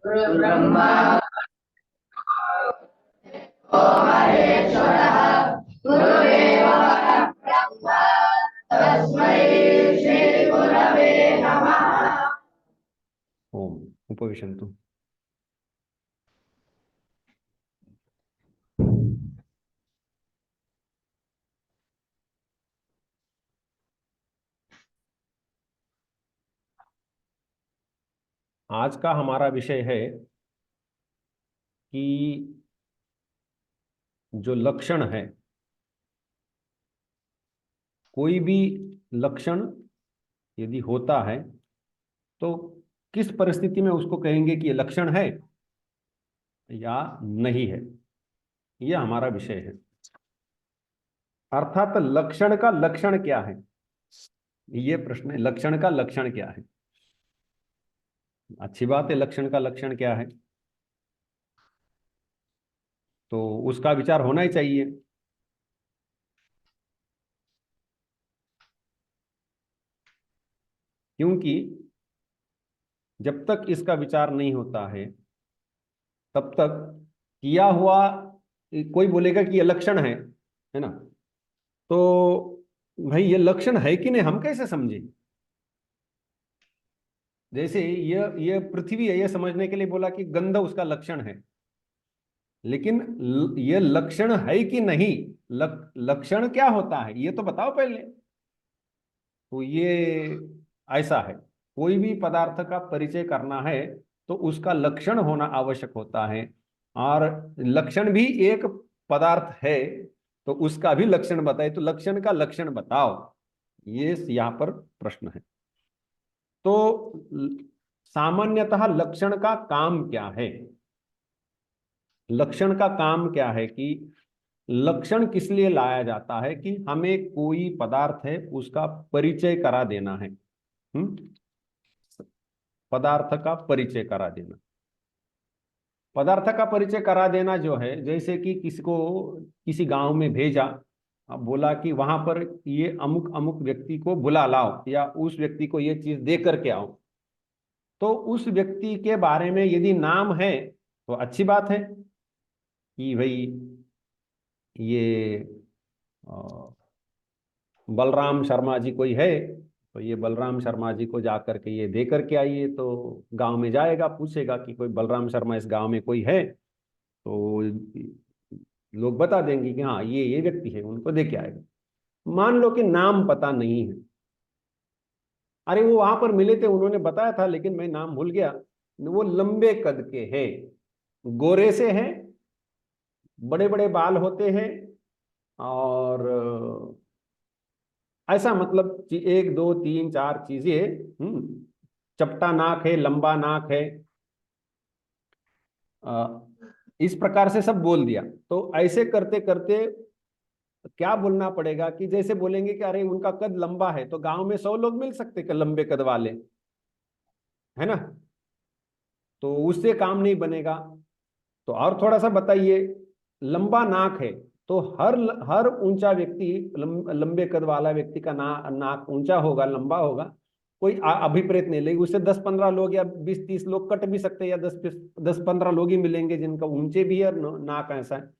गुरुर्ब्रह्मा महेश्वरः गुरुदेव परब्रह्म तस्मै श्री गुरवे नमः। ओम उपविशन्तु। आज का हमारा विषय है कि जो लक्षण है, कोई भी लक्षण यदि होता है तो किस परिस्थिति में उसको कहेंगे कि ये लक्षण है या नहीं है। यह हमारा विषय है। अर्थात लक्षण का लक्षण क्या है, ये प्रश्न है। लक्षण का लक्षण क्या है? अच्छी बात है, लक्षण का लक्षण क्या है तो उसका विचार होना ही चाहिए। क्योंकि जब तक इसका विचार नहीं होता है तब तक किया हुआ, कोई बोलेगा कि ये लक्षण है ना, तो भाई ये लक्षण है कि नहीं हम कैसे समझे। जैसे ये पृथ्वी है, ये समझने के लिए बोला कि गंध उसका लक्षण है, लेकिन ये लक्षण है कि नहीं, लक्षण क्या होता है ये तो बताओ पहले। तो ये ऐसा है, कोई भी पदार्थ का परिचय करना है तो उसका लक्षण होना आवश्यक होता है। और लक्षण भी एक पदार्थ है तो उसका भी लक्षण बताए, तो लक्षण का लक्षण बताओ, ये यहाँ पर प्रश्न है। तो सामान्यतः लक्षण का काम क्या है? लक्षण का काम क्या है कि लक्षण किस लिए लाया जाता है कि हमें कोई पदार्थ है उसका परिचय करा देना है। पदार्थ का परिचय करा देना। पदार्थ का परिचय करा देना जो है, जैसे कि किसी को किसी गांव में भेजा, अब बोला कि वहां पर ये अमुक अमुक व्यक्ति को बुला लाओ या उस व्यक्ति को ये चीज दे करके आओ, तो उस व्यक्ति के बारे में यदि नाम है तो अच्छी बात है कि भाई ये बलराम शर्मा जी कोई है, तो ये बलराम शर्मा जी को जा करके ये दे करके आइए। तो गांव में जाएगा, पूछेगा कि कोई बलराम शर्मा इस गांव में कोई है, तो लोग बता देंगे कि हाँ ये व्यक्ति है, उनको दे के आएगा। मान लो कि नाम पता नहीं है, अरे वो वहां पर मिले थे, उन्होंने बताया था लेकिन मैं नाम भूल गया। वो लंबे कद के हैं, गोरे से हैं, बड़े बड़े बाल होते हैं, और ऐसा मतलब एक दो तीन चार चीजें। चपटा नाक है, लंबा नाक है, इस प्रकार से सब बोल दिया। तो ऐसे करते करते क्या बोलना पड़ेगा कि जैसे बोलेंगे कि अरे उनका कद लंबा है, तो गांव में 100 लोग मिल सकते कि लंबे कद वाले, है ना, तो उससे काम नहीं बनेगा। तो और थोड़ा सा बताइए, लंबा नाक है तो हर हर ऊंचा व्यक्ति, लंबे कद वाला व्यक्ति का नाक ऊंचा होगा, लंबा होगा, कोई अभिप्रेत नहीं लेगी। उससे 10-15 लोग या 20-30 लोग कट भी सकते हैं, या 10-15 लोग ही मिलेंगे जिनका ऊंचे भी है और नाक ऐसा है।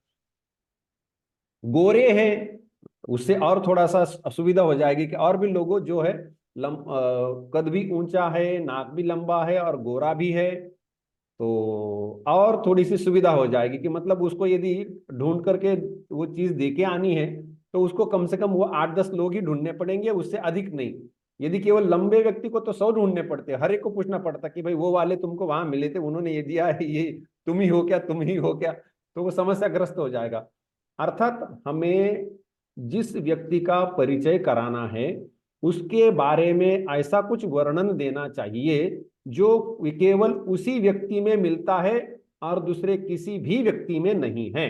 गोरे हैं, उससे और थोड़ा सा असुविधा हो जाएगी कि और भी लोगों जो है कद भी ऊंचा है, नाक भी लंबा है और गोरा भी है, तो और थोड़ी सी सुविधा हो जाएगी कि मतलब उसको यदि ढूंढ करके वो चीज दे के आनी है तो उसको कम से कम वो 8-10 लोग ही ढूंढने पड़ेंगे, उससे अधिक नहीं। यदि केवल लंबे व्यक्ति को तो 100 ढूंढने पड़ते, हर एक को पूछना पड़ता कि भाई वो वाले तुमको वहां मिले थे, उन्होंने ये दिया है, ये तुम ही हो क्या, तुम ही हो क्या, तो वो समस्याग्रस्त हो जाएगा। अर्थात हमें जिस व्यक्ति का परिचय कराना है उसके बारे में ऐसा कुछ वर्णन देना चाहिए जो केवल उसी व्यक्ति में मिलता है और दूसरे किसी भी व्यक्ति में नहीं है।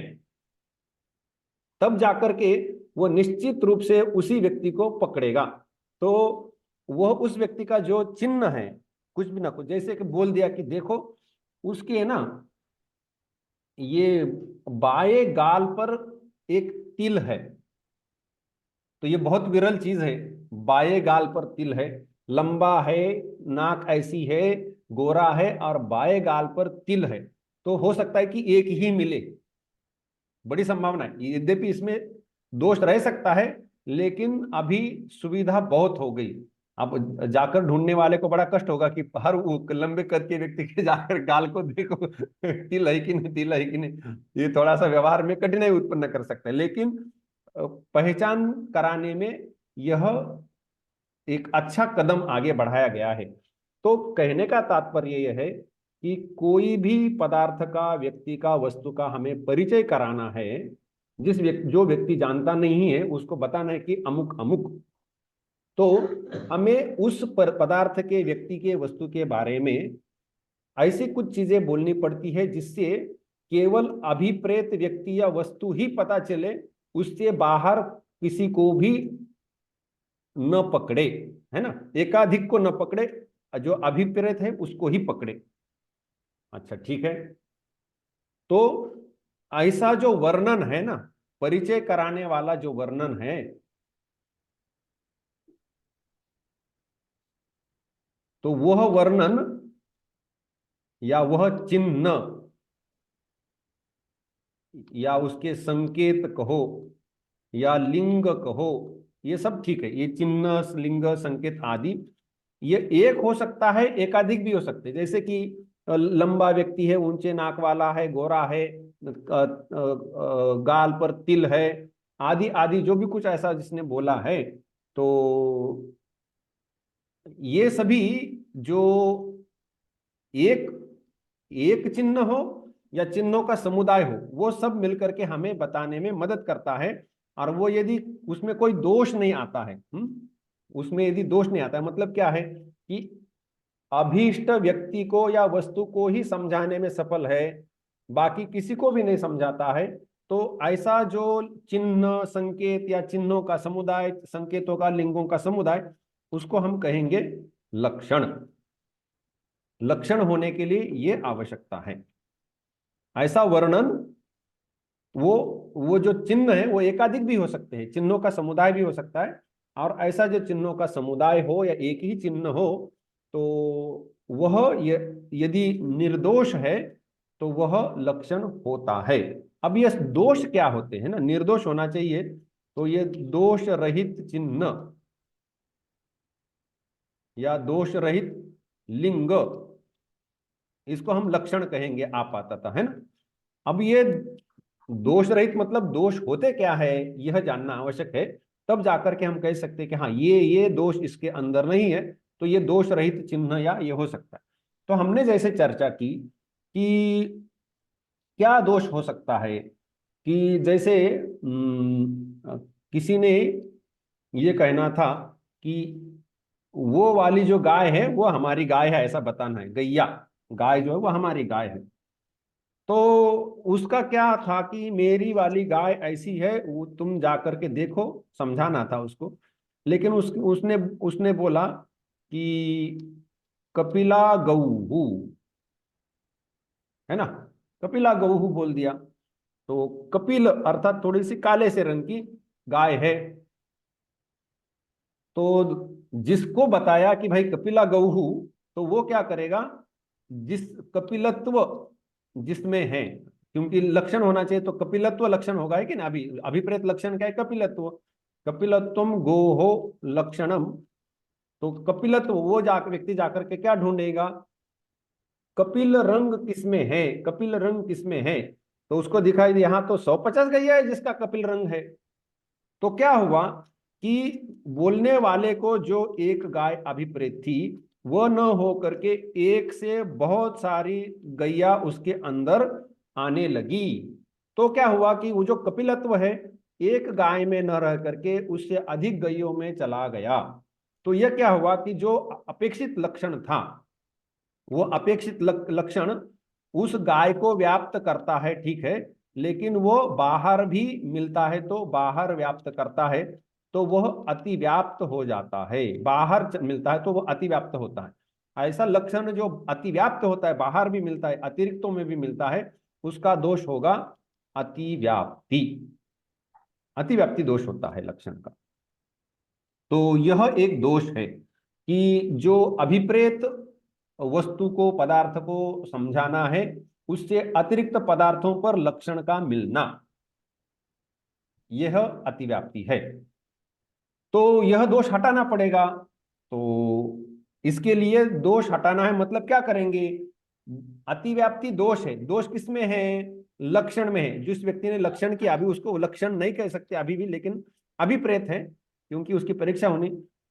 तब जाकर के वो निश्चित रूप से उसी व्यक्ति को पकड़ेगा। तो वह उस व्यक्ति का जो चिन्ह है, कुछ भी ना कुछ, जैसे कि बोल दिया कि देखो उसके है ना, ये बाएं गाल पर एक तिल है, तो ये बहुत विरल चीज है। बाएं गाल पर तिल है, लंबा है, नाक ऐसी है, गोरा है और बाएं गाल पर तिल है, तो हो सकता है कि एक ही मिले, बड़ी संभावना है। यद्यपि इसमें दोष रह सकता है, लेकिन अभी सुविधा बहुत हो गई। अब जाकर ढूंढने वाले को बड़ा कष्ट होगा कि हर वो लंबे कद के व्यक्ति के जाकर गाल को देखो तिल है कि नहीं, तिल है कि नहीं, ये थोड़ा सा व्यवहार में कठिनाई उत्पन्न कर सकता है। लेकिन पहचान कराने में यह एक अच्छा कदम आगे बढ़ाया गया है। तो कहने का तात्पर्य यह है कि कोई भी पदार्थ का, व्यक्ति का, वस्तु का हमें परिचय कराना है, जो व्यक्ति जानता नहीं है उसको बताना है कि अमुक अमुक, तो हमें उस पदार्थ के, व्यक्ति के, वस्तु के बारे में ऐसी कुछ चीजें बोलनी पड़ती है जिससे केवल अभिप्रेत व्यक्ति या वस्तु ही पता चले, उससे बाहर किसी को भी न पकड़े, है ना, एकाधिक को न पकड़े, जो अभिप्रेत है उसको ही पकड़े। अच्छा ठीक है, तो ऐसा जो वर्णन है ना, परिचय कराने वाला जो वर्णन है, तो वह वर्णन या वह चिन्ह या उसके संकेत कहो या लिंग कहो, ये सब ठीक है। ये चिन्ह, लिंग, संकेत आदि ये एक हो सकता है, एकाधिक भी हो सकते हैं। जैसे कि लंबा व्यक्ति है, ऊंचे नाक वाला है, गोरा है, गाल पर तिल है, आदि आदि जो भी कुछ ऐसा जिसने बोला है, तो ये सभी जो एक एक चिन्ह हो या चिन्हों का समुदाय हो, वो सब मिलकर के हमें बताने में मदद करता है। और वो यदि उसमें कोई दोष नहीं आता है, उसमें यदि दोष नहीं आता है, मतलब क्या है कि अभीष्ट व्यक्ति को या वस्तु को ही समझाने में सफल है, बाकी किसी को भी नहीं समझाता है, तो ऐसा जो चिन्ह, संकेत या चिन्हों का समुदाय, संकेतों का, लिंगों का समुदाय, उसको हम कहेंगे लक्षण। लक्षण होने के लिए ये आवश्यकता है। ऐसा वर्णन, वो जो चिन्ह है वो एकाधिक भी हो सकते हैं, चिन्हों का समुदाय भी हो सकता है, और ऐसा जो चिन्हों का समुदाय हो या एक ही चिन्ह हो, तो वह यदि निर्दोष है तो वह लक्षण होता है। अब ये दोष क्या होते हैं ना, निर्दोष होना चाहिए, तो ये दोष रहित चिन्ह या दोष रहित लिंग, इसको हम लक्षण कहेंगे आपाततः, है ना। अब ये दोष रहित मतलब दोष होते क्या है यह जानना आवश्यक है, तब जाकर के हम कह सकते हैं कि हाँ ये दोष इसके अंदर नहीं है, तो ये दोष रहित चिन्ह या ये हो सकता है। तो हमने जैसे चर्चा की कि क्या दोष हो सकता है, कि जैसे किसी ने ये कहना था कि वो वाली जो गाय है वो हमारी गाय है, ऐसा बताना है, गैया गाय जो है वो हमारी गाय है। तो उसका क्या था कि मेरी वाली गाय ऐसी है, वो तुम जाकर के देखो, समझाना था उसको। लेकिन उसने उसने बोला कि कपिला गऊ, है ना, कपिला गऊ बोल दिया। तो कपिल अर्थात थोड़ी सी काले से रंग की गाय है, तो जिसको बताया कि भाई कपिला गऊ, तो वो क्या करेगा, जिस कपिलत्व जिसमें है, क्योंकि लक्षण होना चाहिए तो कपिलत्व लक्षण होगा, है कि ना। अभी अभिप्रेत लक्षण क्या है, कपिलत्व, कपिलत्वम गोहो लक्षणम। तो कपिलत्व वो व्यक्ति जाकर के क्या ढूंढेगा, कपिल रंग किसमें है, कपिल रंग किसमें है, तो उसको दिखाई दिया यहाँ तो 150 गैया है जिसका कपिल रंग है। तो क्या हुआ कि बोलने वाले को जो एक गाय अभिप्रेत थी, वो न हो करके एक से बहुत सारी गैया उसके अंदर आने लगी। तो क्या हुआ कि वो जो कपिलत्व है एक गाय में न रह करके उससे अधिक गैयों में चला गया। तो यह क्या हुआ कि जो अपेक्षित लक्षण था, वो अपेक्षित लक्षण उस गाय को व्याप्त करता है, ठीक है, लेकिन वो बाहर भी मिलता है, तो बाहर व्याप्त करता है तो वह अतिव्याप्त हो जाता है, बाहर मिलता है तो वह अतिव्याप्त होता है। ऐसा लक्षण जो अतिव्याप्त होता है, बाहर भी मिलता है, अतिरिक्तों में भी मिलता है, उसका दोष होगा अतिव्याप्ति। अतिव्याप्ति दोष होता है लक्षण का। तो यह एक दोष है कि जो अभिप्रेत वस्तु को, पदार्थ को समझाना है, उससे अतिरिक्त पदार्थों पर लक्षण का मिलना, यह अतिव्याप्ति है। तो यह दोष हटाना पड़ेगा। तो इसके लिए दोष हटाना है, मतलब क्या करेंगे? अतिव्याप्ति दोष है। दोष किसमें है? लक्षण में है। जिस व्यक्ति ने लक्षण किया, अभी उसको लक्षण नहीं कह सकते अभी भी, लेकिन अभिप्रेत है क्योंकि उसकी परीक्षा होनी।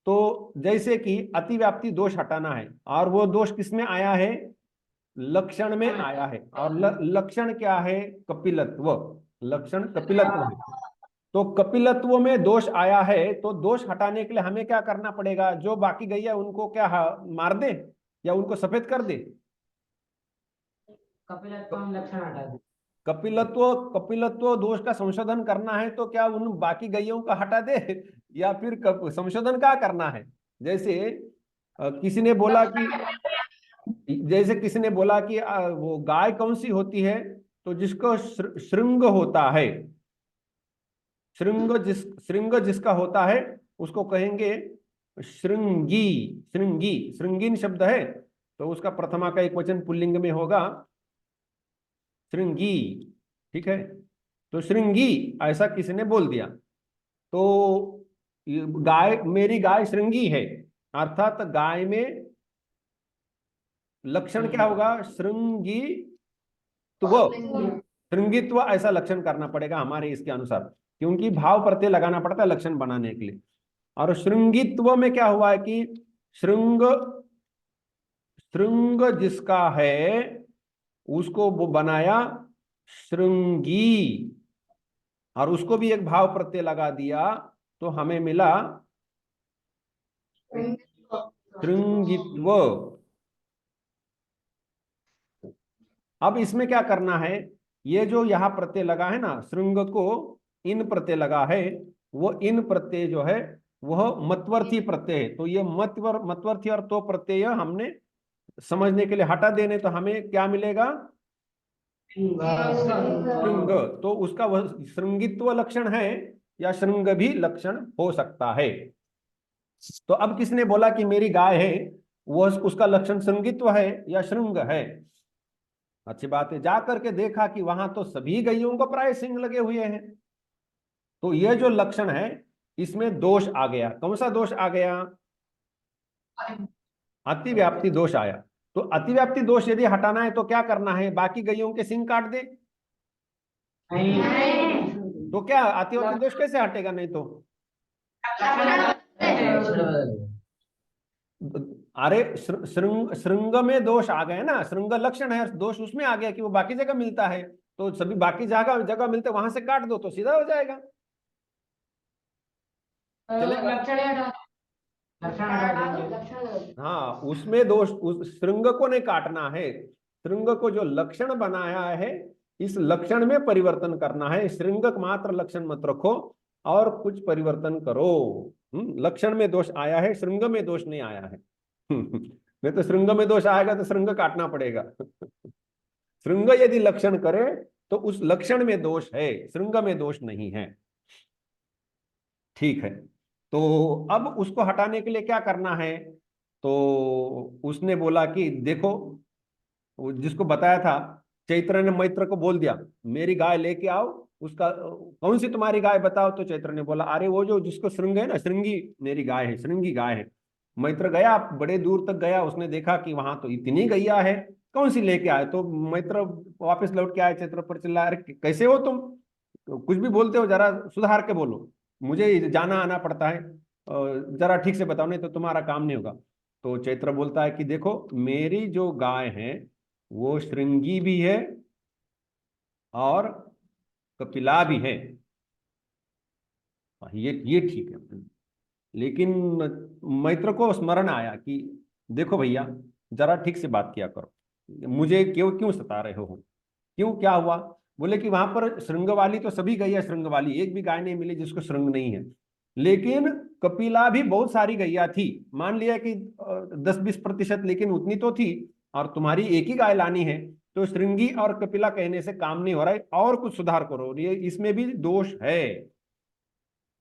तो जैसे कि अतिव्याप्ति दोष हटाना है, और वो दोष किसमें आया है? लक्षण में आया है। और लक्षण क्या है? कपिलत्व। लक्षण कपिलत्व है। तो कपिलत्व में दोष आया है, तो दोष हटाने के लिए हमें क्या करना पड़ेगा? जो बाकी गैया उनको क्या मार दे या उनको सफेद कर दे? कपिलत्व में लक्षण हटा दे। कपिलत्व कपिलत्व दोष का संशोधन करना है तो क्या उन बाकी गैयों का हटा दे या फिर संशोधन क्या करना है? जैसे किसी ने बोला कि वो गाय कौन सी होती है? तो जिसको श्रृंग होता है, श्रृंग जिसका होता है उसको कहेंगे श्रृंगी। श्रृंगी, श्रृंगीन शब्द है, तो उसका प्रथमा का एक वचन पुल्लिंग में होगा श्रृंगी। ठीक है, तो श्रृंगी ऐसा किसी ने बोल दिया, तो गाय, मेरी गाय श्रृंगी है, अर्थात गाय में लक्षण क्या होगा? श्रृंगित्व। श्रृंगित्व ऐसा लक्षण करना पड़ेगा हमारे इसके अनुसार, क्योंकि भाव प्रत्यय लगाना पड़ता है लक्षण बनाने के लिए। और श्रृंगित्व में क्या हुआ है कि श्रृंग जिसका है उसको वो बनाया श्रृंगी, और उसको भी एक भाव प्रत्यय लगा दिया, तो हमें मिला श्रृंगित्व। अब इसमें क्या करना है? ये जो यहाँ प्रत्यय लगा है ना, श्रृंग को इन प्रत्यय लगा है, वो इन प्रत्यय जो है वह मत्वर्थी प्रत्यय है। तो ये मत्वर्थी और तो प्रत्यय हमने समझने के लिए हटा देने, तो हमें क्या मिलेगा? श्रृंग। तो उसका वह श्रृंगित्व लक्षण है या श्रृंग भी लक्षण हो सकता है। तो अब किसने बोला कि मेरी गाय है, वह उसका लक्षण श्रृंगित्व है या श्रृंग है? अच्छी बात है। जा करके देखा कि वहां तो सभी गैयों को प्राय सिंग लगे हुए हैं, तो यह जो लक्षण है इसमें दोष आ गया। कौन सा दोष आ गया? अतिव्याप्ति दोष आया। तो अतिव्याप्ति दोष यदि हटाना है तो क्या करना है? बाकी गैयों के सिंग काट दे। तो क्या अतिव्याप्ति दोष कैसे हटेगा? नहीं तो अरे श्रृंग में दोष आ गए ना, श्रृंग लक्षण है, दोष उसमें आ गया कि वो बाकी जगह मिलता है, तो सभी बाकी जगह मिलते वहां से काट दो तो सीधा हो जाएगा। हाँ, उसमें दोष, उस श्रृंग को नहीं काटना है, श्रृंग को जो लक्षण बनाया है इस लक्षण में परिवर्तन करना है। श्रृंग मात्र लक्षण मत रखो और कुछ परिवर्तन करो। लक्षण में दोष आया है, श्रृंग में दोष नहीं आया है। नहीं तो श्रृंग में दोष आएगा तो श्रृंग काटना पड़ेगा। श्रृंग यदि लक्षण करे तो उस लक्षण में दोष है, श्रृंग में दोष नहीं है। ठीक है, तो अब उसको हटाने के लिए क्या करना है? तो उसने बोला कि देखो, जिसको बताया था चैत्र ने मैत्र को बोल दिया मेरी गाय लेके आओ, उसका कौन सी तुम्हारी गाय बताओ? तो चैत्र ने बोला अरे वो जो जिसको श्रृंग है ना, श्रृंगी मेरी गाय है, श्रृंगी गाय है। मैत्र गया, बड़े दूर तक गया, उसने देखा कि वहां तो इतनी गैया है, कौन सी लेके आए? तो मैत्र वापस लौट के आए, चैत्र पर चिल्ला अरे कैसे हो तुम, कुछ भी बोलते हो, जरा सुधार के बोलो, मुझे जाना आना पड़ता है, जरा ठीक से बताओ नहीं तो तुम्हारा काम नहीं होगा। तो चैत्र बोलता है कि देखो मेरी जो गाय है वो श्रृंगी भी है और कपिला भी है, ये ठीक है। लेकिन मैत्र को स्मरण आया कि देखो भैया जरा ठीक से बात किया करो, मुझे क्यों सता रहे हो, क्यों क्या हुआ? बोले कि वहां पर श्रृंग वाली तो सभी गैया श्रृंग वाली, एक भी गाय नहीं मिली जिसको श्रृंग नहीं है, लेकिन कपिला भी बहुत सारी गैया थी, मान लिया कि 10-20%, लेकिन उतनी तो थी, और तुम्हारी एक ही गाय लानी है, तो श्रृंगी और कपिला कहने से काम नहीं हो रहा है, और कुछ सुधार करो, ये इसमें भी दोष है,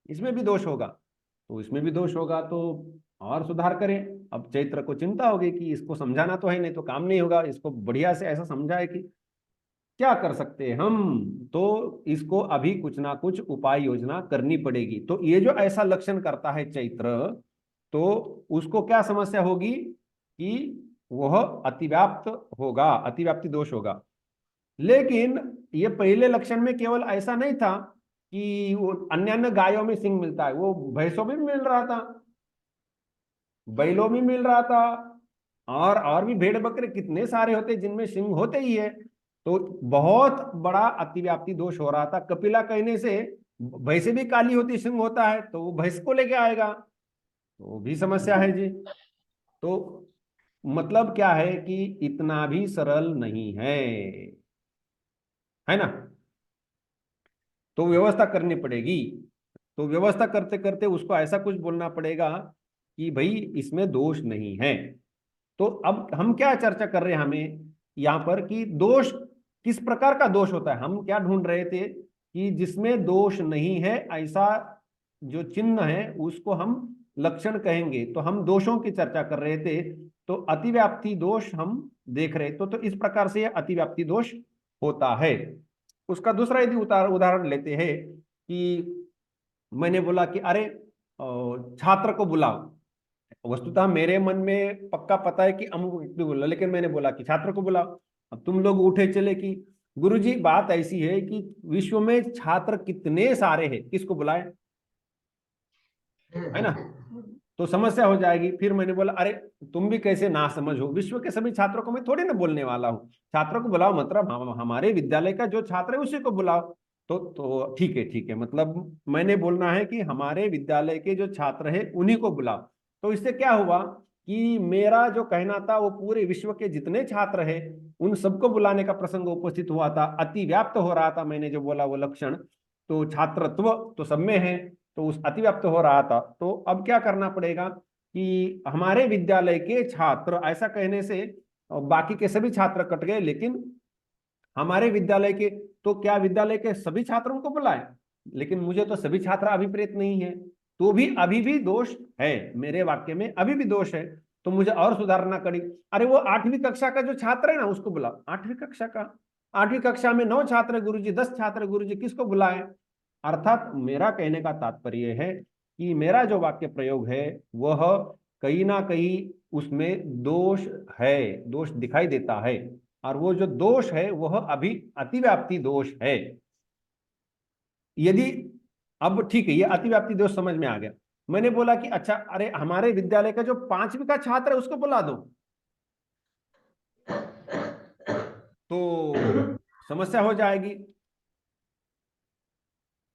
इसमें भी दोष होगा, तो इसमें भी दोष होगा तो और सुधार करें। अब चैत्र को चिंता होगी कि इसको समझाना तो है, नहीं तो काम नहीं होगा, इसको बढ़िया से ऐसा समझाए कि क्या कर सकते हैं हम। तो इसको अभी कुछ ना कुछ उपाय योजना करनी पड़ेगी। तो ये जो ऐसा लक्षण करता है चैत्र, तो उसको क्या समस्या होगी कि वह अतिव्याप्त होगा, अतिव्याप्ति दोष होगा। लेकिन ये पहले लक्षण में केवल ऐसा नहीं था कि वो अन्य अन्य गायों में सिंह मिलता है, वो भैंसों में भी मिल रहा था, बैलों में मिल रहा था, और भी भेड़ बकरे कितने सारे होते जिनमें सिंह होते ही है। तो बहुत बड़ा अतिव्याप्ति दोष हो रहा था। कपिला कहने से भैंसे भी काली होती सिंह होता है, तो वो भैंस को लेके आएगा, तो वो भी समस्या है जी। तो मतलब क्या है कि इतना भी सरल नहीं है ना। तो व्यवस्था करनी पड़ेगी। तो व्यवस्था करते करते उसको ऐसा कुछ बोलना पड़ेगा कि भाई इसमें दोष नहीं है। तो अब हम क्या चर्चा कर रहे हैं हमें यहाँ पर कि दोष किस प्रकार का दोष होता है। हम क्या ढूंढ रहे थे कि जिसमें दोष नहीं है ऐसा जो चिन्ह है उसको हम लक्षण कहेंगे। तो हम दोषों की चर्चा कर रहे थे, तो अतिव्याप्ति दोष हम देख रहे। तो इस प्रकार से यह अतिव्याप्ति दोष होता है। उसका दूसरा यदि उदाहरण लेते हैं कि मैंने बोला कि अरे छात्र को बुलाओ। वस्तुतः मेरे मन में पक्का पता है कि अमुक व्यक्ति बोला, लेकिन मैंने बोला कि छात्र को बुलाओ। अब तुम लोग उठे चले कि गुरुजी बात ऐसी है कि विश्व में छात्र कितने सारे हैं, किसको बुलाए, है ना। तो समस्या हो जाएगी। फिर मैंने बोला अरे तुम भी कैसे ना समझ हो, विश्व के सभी छात्रों को मैं थोड़ी ना बोलने वाला हूँ। छात्रों को बुलाओ मतलब हमारे विद्यालय का जो छात्र है उसी को बुलाओ। तो ठीक है ठीक है, मतलब मैंने बोलना है कि हमारे विद्यालय के जो छात्र है उन्हीं को बुलाओ। तो इससे क्या हुआ कि मेरा जो कहना था वो पूरे विश्व के जितने छात्र है उन सबको बुलाने का प्रसंग उपस्थित हुआ था। अतिव्याप्त हो रहा था, मैंने जो बोला वो लक्षण। तो छात्रत्व तो सब में है, तो उस अतिव्याप्त हो रहा था। तो अब क्या करना पड़ेगा कि हमारे विद्यालय के छात्र, ऐसा कहने से बाकी के सभी छात्र कट गए, लेकिन हमारे विद्यालय के, तो क्या विद्यालय के सभी छात्रों को बुलाए, लेकिन मुझे तो सभी छात्र अभिप्रेत नहीं है। तो भी अभी भी दोष है, मेरे वाक्य में अभी भी दोष है। तो मुझे और सुधारना करी। अरे वो 8वीं कक्षा का जो छात्र है ना उसको बुलाओ। 8वीं कक्षा का, 8वीं कक्षा में 9 छात्र गुरुजी, 10 छात्र गुरुजी, किसको बुलाए। अर्थात मेरा कहने का तात्पर्य है कि मेरा जो वाक्य प्रयोग है वह कहीं ना कहीं उसमें दोष है, दोष दिखाई देता है। और वो जो दोष है वह अभी अतिव्याप्ति दोष है। यदि अब ठीक है, ये अतिव्याप्ति दोष समझ में आ गया। मैंने बोला कि अच्छा अरे हमारे विद्यालय का जो 5वीं का छात्र है उसको बुला दो। तो समस्या हो जाएगी।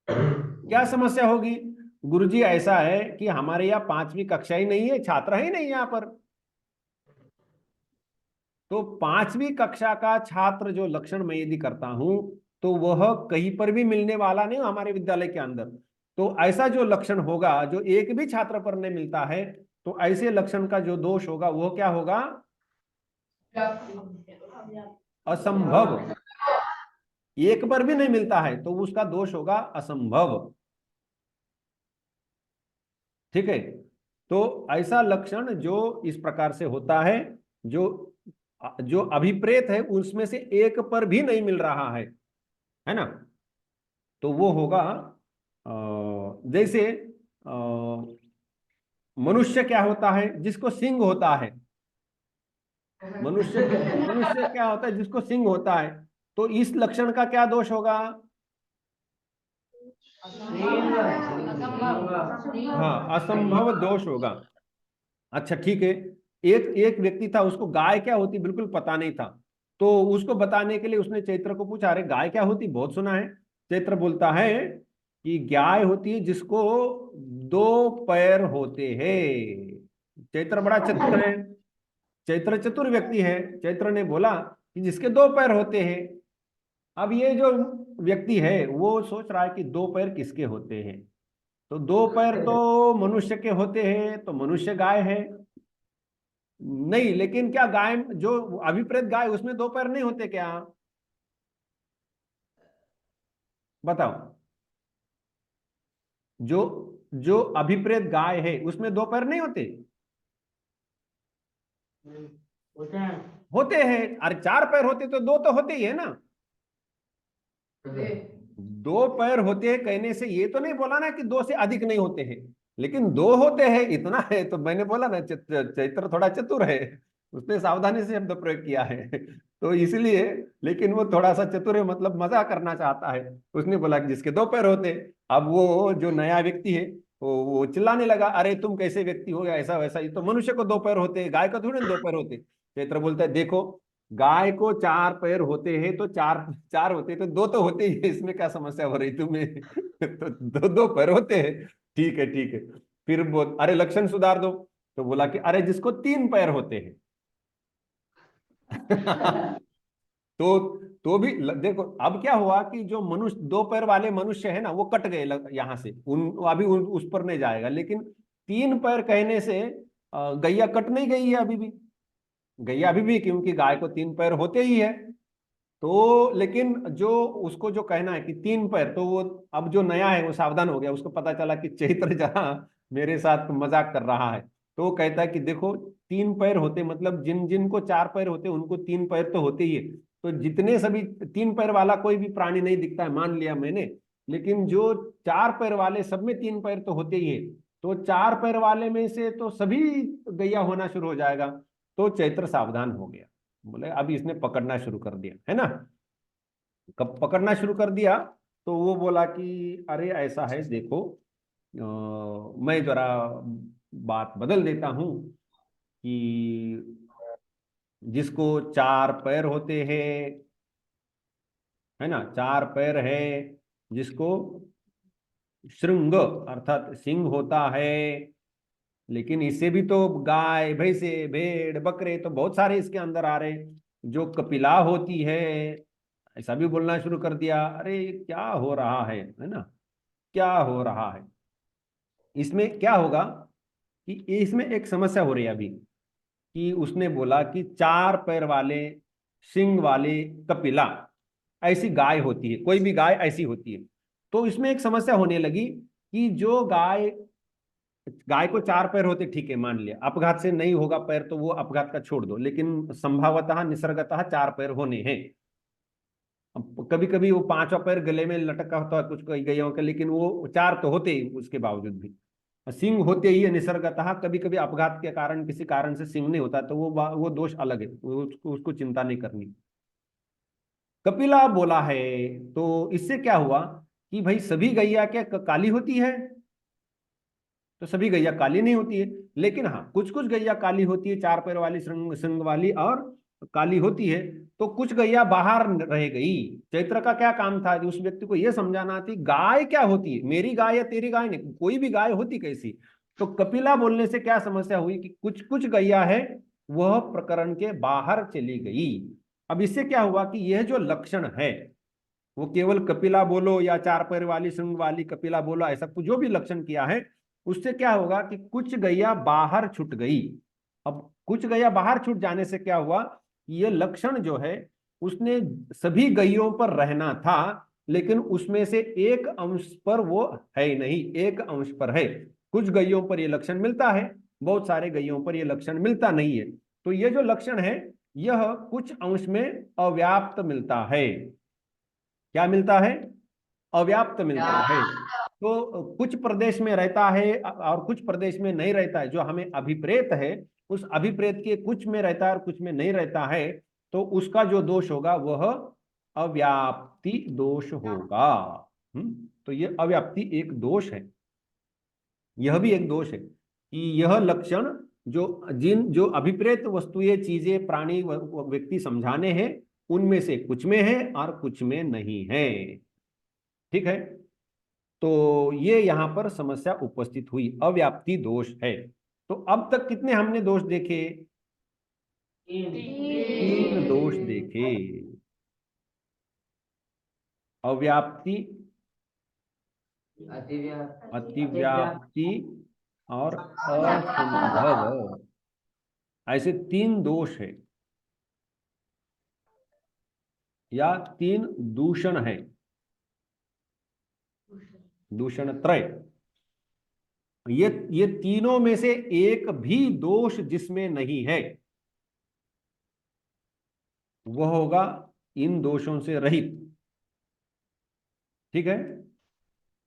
क्या समस्या होगी, गुरुजी ऐसा है कि हमारे यहाँ 5वीं कक्षा ही नहीं है, छात्र ही नहीं यहाँ पर। तो 5वीं कक्षा का छात्र जो लक्षण मैं यदि करता हूं तो वह कहीं पर भी मिलने वाला नहीं हमारे विद्यालय के अंदर। तो ऐसा जो लक्षण होगा जो एक भी छात्र पर नहीं मिलता है, तो ऐसे लक्षण का जो दोष होगा वह क्या होगा, असंभव। एक पर भी नहीं मिलता है तो उसका दोष होगा असंभव। ठीक है। तो ऐसा लक्षण जो इस प्रकार से होता है, जो जो अभिप्रेत है उसमें से एक पर भी नहीं मिल रहा है ना। तो वो होगा जैसे मनुष्य क्या होता है जिसको सिंग होता है। मनुष्य क्या होता है जिसको सिंग होता है। तो इस लक्षण का क्या दोष होगा, हाँ असंभव दोष होगा। अच्छा ठीक है। एक एक व्यक्ति था, उसको गाय क्या होती बिल्कुल पता नहीं था। तो उसको बताने के लिए उसने चैत्र को पूछा, अरे गाय क्या होती, बहुत सुना है। चैत्र बोलता है कि गाय होती है जिसको 2 पैर होते हैं। चैत्र बड़ा चतुर है, चैत्र चतुर व्यक्ति है। चैत्र ने बोला कि जिसके 2 पैर होते हैं। अब ये जो व्यक्ति है वो सोच रहा है कि 2 पैर किसके होते हैं। तो 2 पैर तो मनुष्य के होते हैं, तो मनुष्य गाय है। नहीं, लेकिन क्या गाय जो अभिप्रेत गाय उसमें 2 पैर नहीं होते क्या, बताओ। जो जो अभिप्रेत गाय है उसमें 2 पैर नहीं होते। होते हैं। होते हैं। अरे 4 पैर होते तो 2 तो होते ही है ना। 2 पैर होते हैं कहने से ये तो नहीं बोला ना कि 2 से अधिक नहीं होते हैं, लेकिन 2 होते हैं इतना है। तो मैंने बोला ना चैत्र थोड़ा चतुर है, उसने सावधानी से शब्द प्रयोग किया है तो इसलिए। लेकिन वो थोड़ा सा चतुर है, मतलब मजा करना चाहता है। उसने बोला कि जिसके 2 पैर होते। अब वो जो नया व्यक्ति है वो चिल्लाने लगा, अरे तुम कैसे व्यक्ति हो गया, ऐसा वैसा, ये तो मनुष्य को 2 पैर होते हैं, गाय को थोड़े 2 पैर होते। चैत्र बोलता है देखो, गाय को 4 पैर होते हैं तो चार चार होते हैं, तो 2 तो होते ही है, इसमें क्या समस्या हो रही तुम्हें तो 2 पैर होते हैं। ठीक है ठीक है। फिर बोल, अरे लक्षण सुधार दो। तो बोला कि अरे जिसको 3 पैर होते हैं तो भी देखो अब क्या हुआ कि जो मनुष्य 2 पैर वाले मनुष्य है ना वो कट गए यहां से, अभी उस पर नहीं जाएगा। लेकिन 3 पैर कहने से गैया कट नहीं गई है अभी भी। गैया अभी भी, क्योंकि गाय को 3 पैर होते ही है। तो लेकिन जो उसको जो कहना है कि 3 पैर, तो वो अब जो नया है वो सावधान हो गया, उसको पता चला कि चैत्र जहां मेरे साथ मजाक कर रहा है। तो वो कहता है कि देखो 3 पैर होते मतलब जिन जिनको 4 पैर होते उनको 3 पैर तो होते ही है। तो जितने सभी 3 पैर वाला कोई भी प्राणी नहीं दिखता है, मान लिया मैंने। लेकिन जो 4 पैर वाले सब में 3 पैर तो होते ही है। तो 4 पैर वाले में से तो सभी गैया होना शुरू हो जाएगा। तो चैत्र सावधान हो गया। बोले अभी इसने पकड़ना शुरू कर दिया है ना। कब पकड़ना शुरू कर दिया, तो वो बोला कि अरे ऐसा है देखो, मैं जरा बात बदल देता हूं कि जिसको 4 पैर होते हैं, है ना, 4 पैर है, जिसको श्रृंग अर्थात सिंह होता है। लेकिन इससे भी तो गाय भैंसे भेड़ बकरे तो बहुत सारे इसके अंदर आ रहे हैं। जो कपिला होती है, ऐसा भी बोलना शुरू कर दिया। अरे क्या हो रहा है ना, क्या हो रहा है। इसमें क्या होगा कि इसमें एक समस्या हो रही है अभी, कि उसने बोला कि 4 पैर वाले सिंग वाले कपिला ऐसी गाय होती है, कोई भी गाय ऐसी होती है। तो इसमें एक समस्या होने लगी कि जो गाय, गाय को 4 पैर होते ठीक है, मान लिया अपघात से नहीं होगा पैर तो वो अपघात का छोड़ दो, लेकिन संभवतः निसर्गतः 4 पैर होने हैं। कभी कभी वो 5वां पैर गले में लटका होता है कुछ गैयों के, लेकिन वो 4 तो होते ही उसके बावजूद भी। सिंह होते ही है निसर्गतः, कभी कभी अपघात के कारण किसी कारण से सिंह नहीं होता तो वो दोष अलग है, उसको चिंता नहीं करनी। कपिला बोला है। तो इससे क्या हुआ कि भाई सभी गैया क्या काली होती है? तो सभी गैया काली नहीं होती है। लेकिन हाँ कुछ कुछ गैया काली होती है, 4 पैर वाली श्रृंग श्रृंग वाली और काली होती है। तो कुछ गैया बाहर रह गई। चैत्र का क्या काम था, उस व्यक्ति को यह समझाना थी गाय क्या होती है, मेरी गाय या तेरी गाय नहीं, कोई भी गाय होती कैसी। तो कपिला बोलने से क्या समस्या हुई कि कुछ कुछ गैया है वह प्रकरण के बाहर चली गई। अब इससे क्या हुआ कि यह जो लक्षण है, वो केवल कपिला बोलो या 4 पैर वाली श्रृंग वाली कपिला बोलो, ऐसा कुछ जो भी लक्षण किया है, उससे क्या होगा कि कुछ गैया बाहर छूट गई। अब कुछ गैया बाहर छूट जाने से क्या हुआ कि ये लक्षण जो है उसने सभी गैयों पर रहना था, लेकिन उसमें से एक अंश पर वो है नहीं, एक अंश पर है। कुछ गैयों पर ये लक्षण मिलता है, बहुत सारे गैयों पर ये लक्षण मिलता नहीं है। तो ये जो लक्षण है यह कुछ अंश में अव्याप्त मिलता है। क्या मिलता है? अव्याप्त मिलता है। तो कुछ प्रदेश में रहता है और कुछ प्रदेश में नहीं रहता है। जो हमें अभिप्रेत है उस अभिप्रेत के कुछ में रहता है और कुछ में नहीं रहता है, तो उसका जो दोष होगा वह अव्याप्ति दोष होगा। तो ये अव्याप्ति एक दोष है। यह भी एक दोष है कि यह लक्षण जो अभिप्रेत वस्तुएं चीजें प्राणी व्यक्ति समझाने हैं, उनमें से कुछ में है और कुछ में नहीं है। ठीक है। तो ये यहां पर समस्या उपस्थित हुई, अव्याप्ति दोष है। तो अब तक कितने हमने दोष देखे? 3 दोष देखे। अव्याप्ति, अतिव्याप्ति और असंभव, ऐसे 3 दोष है या 3 दूषण है, दूषण त्रय। ये तीनों में से एक भी दोष जिसमें नहीं है, वह होगा इन दोषों से रहित। ठीक है।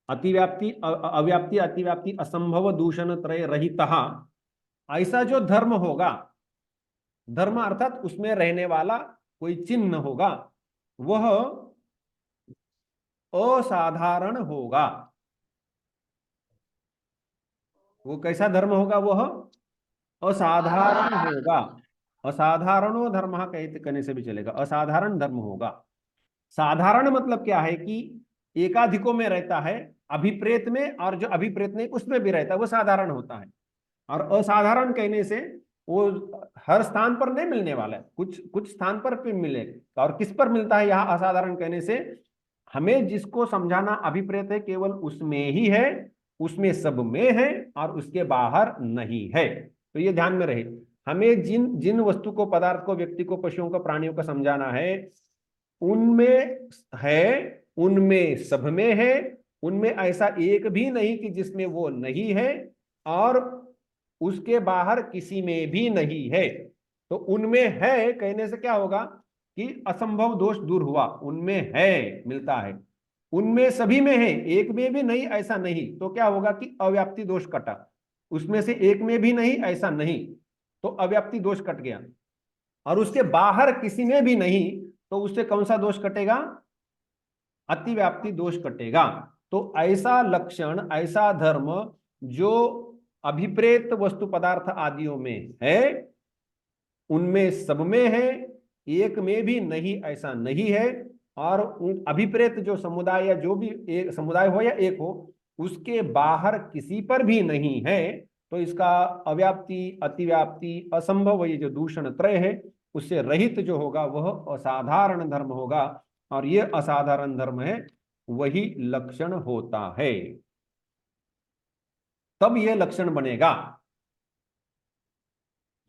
अतिव्याप्ति, अव्याप्ति, अतिव्याप्ति, असंभव, दूषण त्रय रहितः, ऐसा जो धर्म होगा, धर्म अर्थात उसमें रहने वाला कोई चिन्ह होगा, वह असाधारण होगा। वो कैसा धर्म होगा? वह असाधारण होगा। असाधारणो धर्म कहते कहने से भी चलेगा, असाधारण धर्म होगा। साधारण मतलब क्या है कि एकाधिकों में रहता है, अभिप्रेत में, और जो अभिप्रेत नहीं उसमें भी रहता है, वो साधारण होता है। और असाधारण कहने से वो हर स्थान पर नहीं मिलने वाला है, कुछ कुछ स्थान पर भी मिलेगा। और किस पर मिलता है यहाँ असाधारण कहने से? हमें जिसको समझाना अभिप्रेत है केवल उसमें ही है, उसमें सब में है, और उसके बाहर नहीं है। तो ये ध्यान में रहे। हमें जिन जिन वस्तु को, पदार्थ को, व्यक्ति को, पशुओं को, प्राणियों को समझाना है, उनमें है, उनमें सब में है, उनमें ऐसा एक भी नहीं कि जिसमें वो नहीं है, और उसके बाहर किसी में भी नहीं है। तो उनमें है कहने से क्या होगा कि असंभव दोष दूर हुआ, उनमें है मिलता है। उनमें सभी में है, एक में भी नहीं ऐसा नहीं, तो क्या होगा कि अव्याप्ति दोष कटा। उसमें से एक में भी नहीं ऐसा नहीं, तो अव्याप्ति दोष कट गया। और उसके बाहर किसी में भी नहीं, तो उससे कौन सा दोष कटेगा? अतिव्याप्ति दोष कटेगा। तो ऐसा लक्षण, ऐसा धर्म जो अभिप्रेत वस्तु पदार्थ आदियों में है, उनमें सब में है, एक में भी नहीं ऐसा नहीं है। और अभिप्रेत जो समुदाय, या जो भी एक समुदाय हो या एक हो, उसके बाहर किसी पर भी नहीं है। तो इसका अव्याप्ति, अतिव्याप्ति, असंभव, ये जो दूषण त्रय है उससे रहित जो होगा वह असाधारण धर्म होगा। और ये असाधारण धर्म है, वही लक्षण होता है। तब यह लक्षण बनेगा,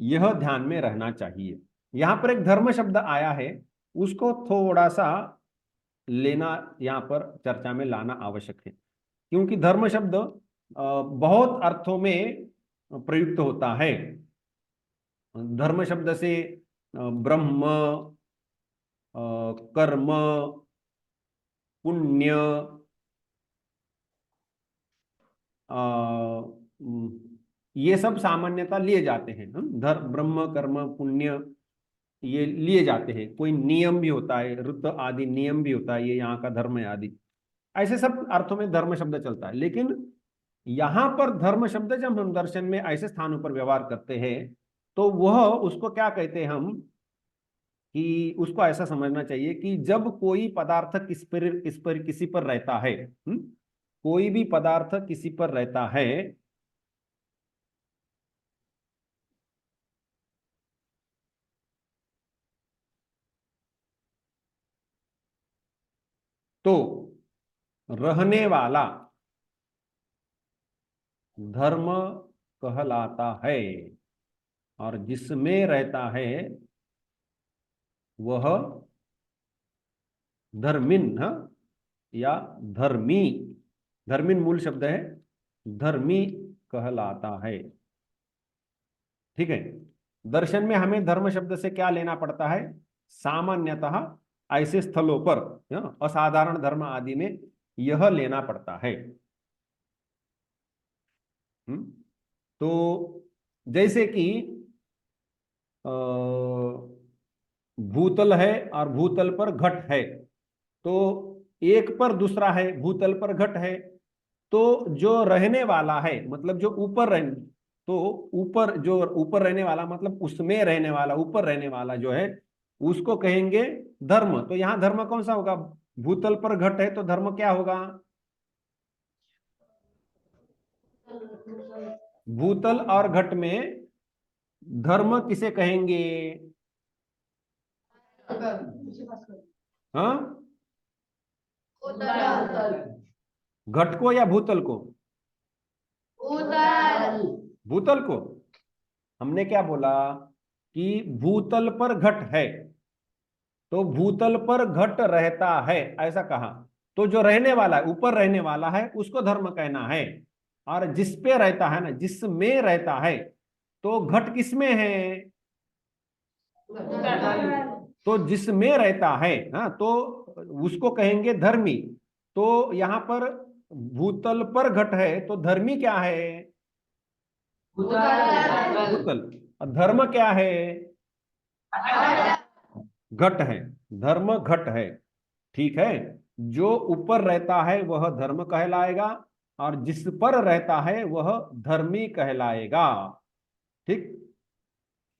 यह ध्यान में रहना चाहिए। यहां पर एक धर्म शब्द आया है, उसको थोड़ा सा लेना, यहां पर चर्चा में लाना आवश्यक है। क्योंकि धर्म शब्द बहुत अर्थों में प्रयुक्त होता है। धर्म शब्द से ब्रह्म, कर्म, पुण्य, ये सब सामान्यता लिए जाते हैं। धर्म, ब्रह्म, कर्म, पुण्य, ये लिए जाते हैं। कोई नियम भी होता है, ऋत आदि नियम भी होता है, ये यहाँ का धर्म है आदि। ऐसे सब अर्थों में धर्म शब्द चलता है। लेकिन यहाँ पर धर्म शब्द जब हम दर्शन में ऐसे स्थानों पर व्यवहार करते हैं, तो वह उसको क्या कहते हैं हम, कि उसको ऐसा समझना चाहिए कि जब कोई पदार्थ किस पर किसी पर रहता है, कोई भी पदार्थ किसी पर रहता है, तो रहने वाला धर्म कहलाता है। और जिसमें रहता है वह धर्मिन, या धर्मी, धर्मिन मूल शब्द है, धर्मी कहलाता है। ठीक है। दर्शन में हमें धर्म शब्द से क्या लेना पड़ता है? सामान्यतः ऐसे स्थलों पर, असाधारण धर्म आदि में यह लेना पड़ता है। तो जैसे कि भूतल है और भूतल पर घट है, तो एक पर दूसरा है, भूतल पर घट है, तो जो रहने वाला है, मतलब जो ऊपर रहने, तो ऊपर जो ऊपर रहने वाला मतलब उसमें रहने वाला, ऊपर रहने वाला जो है, उसको कहेंगे धर्म। तो यहाँ धर्म कौन सा होगा? भूतल पर घट है तो धर्म क्या होगा? भूतल और घट में धर्म किसे कहेंगे? हाँ, घट को या भूतल को? भूतल को। हमने क्या बोला कि भूतल पर घट है, तो भूतल पर घट रहता है ऐसा कहा। तो जो रहने वाला है, ऊपर रहने वाला है, उसको धर्म कहना है। और जिस पे रहता है ना, जिसमें रहता है, तो घट किसमें है? तो जिसमें रहता है, हाँ, तो उसको कहेंगे धर्मी। तो यहाँ पर भूतल पर घट है, तो धर्मी क्या है? भूतल भूतल। और धर्म क्या है? घट है। धर्म घट है। ठीक है। जो ऊपर रहता है वह धर्म कहलाएगा, और जिस पर रहता है वह धर्मी कहलाएगा। ठीक।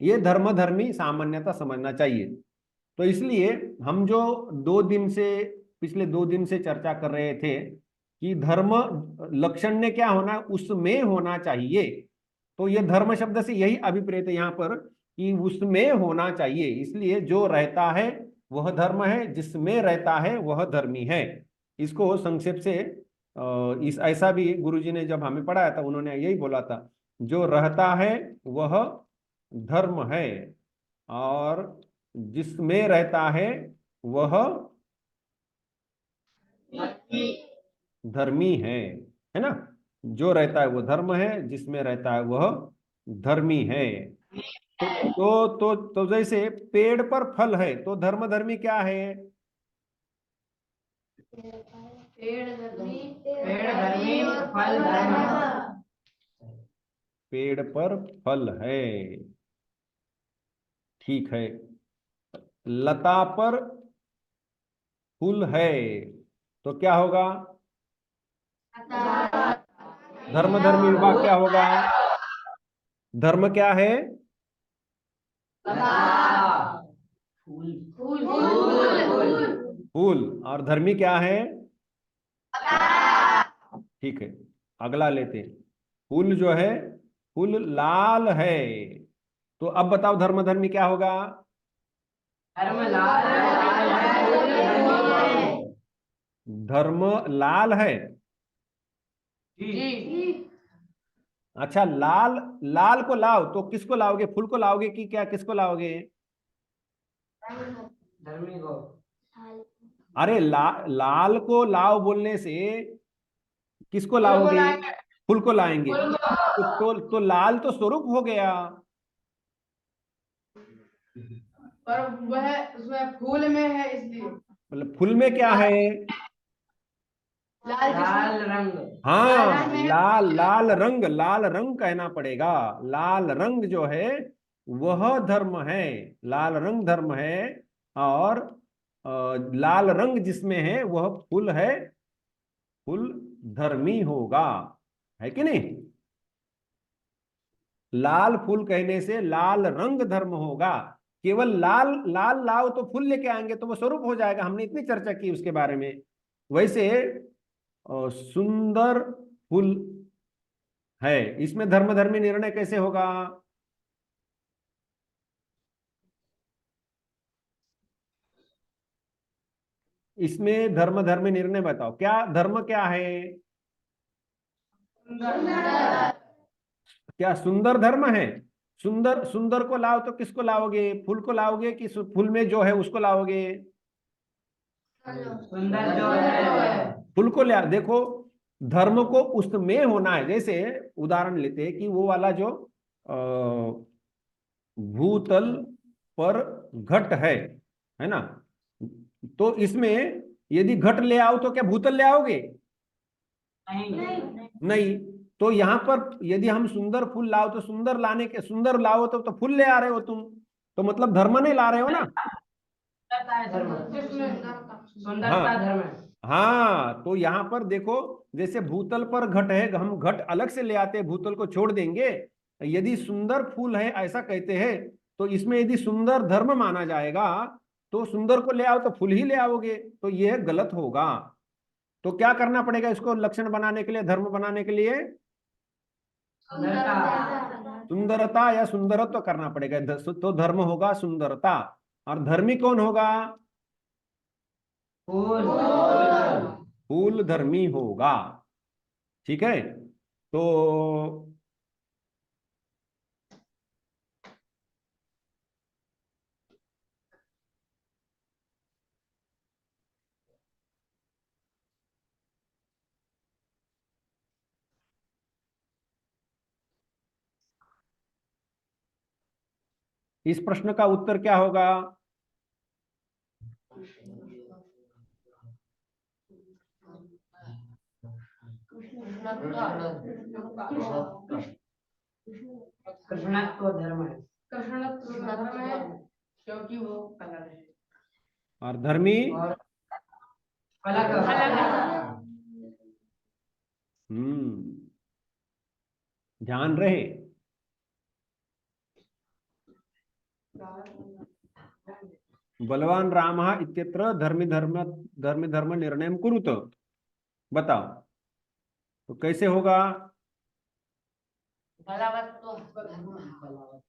ये धर्म धर्मी सामान्यता समझना चाहिए। तो इसलिए हम जो 2 दिन से, पिछले 2 दिन से चर्चा कर रहे थे कि धर्म लक्षण ने क्या होना, उसमें होना चाहिए। तो ये धर्म शब्द से यही अभिप्रेत है यहाँ पर कि उसमें होना चाहिए। इसलिए जो रहता है वह धर्म है, जिसमें रहता है वह धर्मी है। इसको संक्षेप से इस ऐसा भी गुरुजी ने जब हमें पढ़ाया था, उन्होंने यही बोला था, जो रहता है वह धर्म है, और जिसमें रहता है वह धर्मी है ना। जो रहता है वो धर्म है, जिसमें रहता है वह धर्मी है। तो जैसे पेड़ पर फल है, तो धर्म धर्मी क्या है? पेड़ धर्मी और फल धर्म। पेड़ पर फल है। ठीक है। लता पर फूल है, तो क्या होगा? धर्म धर्मी विभाग क्या होगा? धर्म क्या है? फूल फूल फूल। फूल। और धर्मी क्या है? ठीक है। अगला लेते हैं। फूल जो है, फूल लाल है, तो अब बताओ धर्म धर्मी क्या होगा? धर्म लाल है। धर्म लाल है। जी। अच्छा, लाल, लाल को लाओ तो किसको लाओगे? फूल को लाओगे कि क्या, किसको लाओगे? धर्मी को। अरे लाल को लाओ बोलने से किसको फूल को लाओगे? लाएंगे। फूल को लाएंगे। फूल को। तो लाल तो स्वरूप हो गया। पर वह उसमें फूल में है इसलिए। मतलब फूल में क्या है? लाल रंग। हाँ, लाल, लाल रंग, लाल रंग कहना पड़ेगा। लाल रंग जो है वह धर्म है। लाल रंग धर्म है। और लाल रंग जिसमें है वह फूल है। फूल धर्मी होगा, है कि नहीं? लाल फूल कहने से लाल रंग धर्म होगा। केवल लाल लाल लाओ तो फूल लेके आएंगे तो वो स्वरूप हो जाएगा, हमने इतनी चर्चा की उसके बारे में। वैसे सुंदर फूल है, इसमें धर्म धर्मी निर्णय कैसे होगा? इसमें धर्म धर्मी निर्णय बताओ, क्या धर्म क्या है? सुंदर। क्या सुंदर धर्म है? सुंदर, सुंदर को लाओ तो किसको लाओगे? फूल को लाओगे कि फूल में जो है उसको लाओगे? सुंदर जो है। फूल को ले। देखो, धर्म को उसमें होना है। जैसे उदाहरण लेते हैं कि वो वाला जो भूतल पर घट है ना। तो इसमें यदि घट ले आओ तो क्या भूतल ले आओगे? नहीं। नहीं। तो यहाँ पर यदि हम सुंदर फूल लाओ तो सुंदर लाने के, सुंदर लाओ तो फूल ले आ रहे हो तुम, तो मतलब धर्म नहीं ला रहे हो ना। सुंदरता है धर्म। सुंदरता हाँ। धर्म है। हाँ, तो यहाँ पर देखो, जैसे भूतल पर घट है, हम घट अलग से ले आते हैं, भूतल को छोड़ देंगे। यदि सुंदर फूल है ऐसा कहते हैं, तो इसमें यदि सुंदर धर्म माना जाएगा तो सुंदर को ले आओ तो फूल ही ले आओगे, तो यह गलत होगा। तो क्या करना पड़ेगा इसको लक्षण बनाने के लिए, धर्म बनाने के लिए? सुंदरता। सुंदरता या सुंदरत्व करना पड़ेगा। तो धर्म होगा सुंदरता। और धर्मी कौन होगा? फूल। फूल धर्मी होगा। ठीक है। तो इस प्रश्न का उत्तर क्या होगा? कृष्णत्व धर्म है। कृष्णत्व धर्म है क्योंकि वो कलर है। और धर्मी और अलग ध्यान रहे। बलवान रामः इत्यत्र धर्मी धर्म निर्णयं कुरुत। बताओ तो कैसे होगा? बलवत्व धर्म है।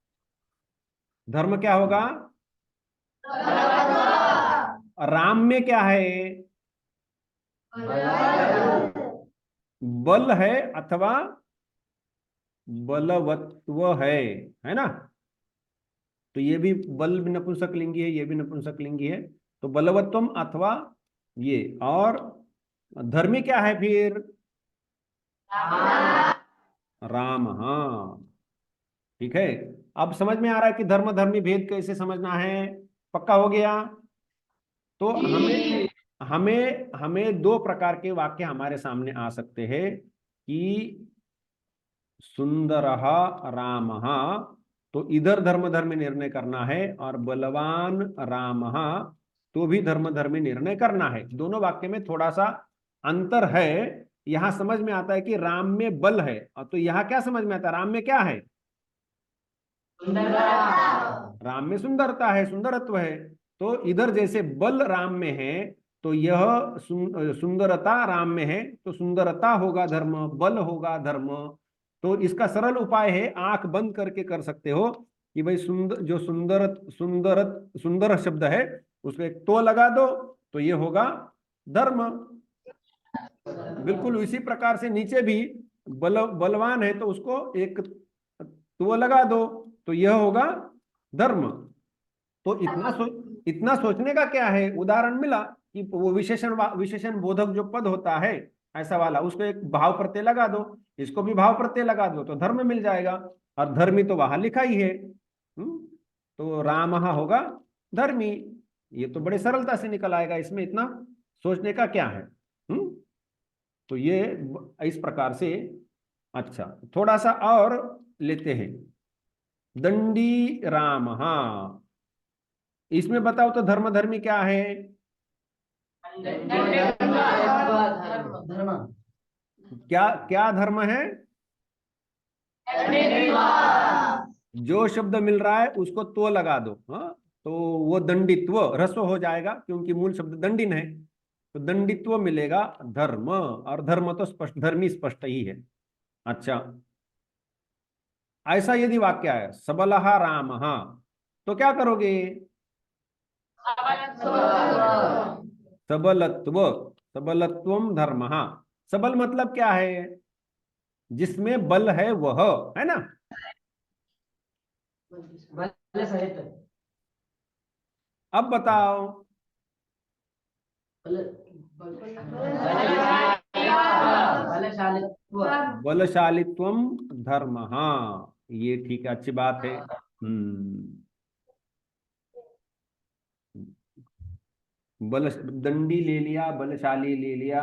धर्म क्या होगा? राम में क्या है? बल है अथवा बलवत्व है ना? तो ये भी बल भी नपुंसकलिंगी है, ये भी नपुंसकलिंगी है। तो बलवत्वम अथवा ये। और धर्मी क्या है फिर? राम। हाँ ठीक है। अब समझ में आ रहा है कि धर्म धर्मी भेद कैसे समझना है। पक्का हो गया? तो हमें हमें हमें दो प्रकार के वाक्य हमारे सामने आ सकते हैं कि सुंदरः रामः, तो इधर धर्म धर्मी निर्णय करना है, और बलवान रामः तो भी धर्म धर्मी निर्णय करना है। दोनों वाक्य में थोड़ा सा अंतर है। यहां समझ में आता है कि राम में बल है, और तो यहां क्या समझ में आता है? राम में क्या है? राम में सुंदरता है, सुंदरत्व है। तो इधर जैसे बल राम में है, तो यह सुंदरता राम में है, तो सुंदरता होगा धर्म, बल होगा धर्म। तो इसका सरल उपाय है, आंख बंद करके कर सकते हो कि भाई सुंदर, जो सुंदर शब्द है उसको एक तो लगा दो, तो ये होगा धर्म। बिल्कुल इसी प्रकार से नीचे भी बलवान है, तो उसको एक तो लगा दो, तो यह होगा धर्म। तो इतना सोचने का क्या है? उदाहरण मिला कि वो विशेषण बोधक जो पद होता है ऐसा वाला, उसको एक भाव प्रत्यय लगा दो, इसको भी भाव प्रत्यय लगा दो, तो धर्म मिल जाएगा। और धर्मी तो वहां लिखा ही है। तो रामः होगा धर्मी। ये तो बड़े सरलता से निकल आएगा, इसमें इतना सोचने का क्या है। तो ये इस प्रकार से। अच्छा थोड़ा सा और लेते हैं। दंडी रामः, इसमें बताओ तो धर्म धर्मी क्या है? धर्म क्या क्या धर्म है? जो शब्द मिल रहा है उसको तो लगा दो। हाँ, तो वो दंडित्व ह्रस्व हो जाएगा क्योंकि मूल शब्द दंडिन है, तो दंडित्व मिलेगा धर्म। और धर्म तो स्पष्ट, धर्मी स्पष्ट ही है। अच्छा ऐसा यदि वाक्य है सबलः रामः, तो क्या करोगे? सबलत्व, सबलत्वम धर्मः। सबल मतलब क्या है? जिसमें बल है वह, है ना? बल सहित अब बताओ। बलशालित्व बलशालित्वम धर्मः, ये ठीक है, अच्छी बात है। बल दंडी ले लिया, बलशाली ले लिया,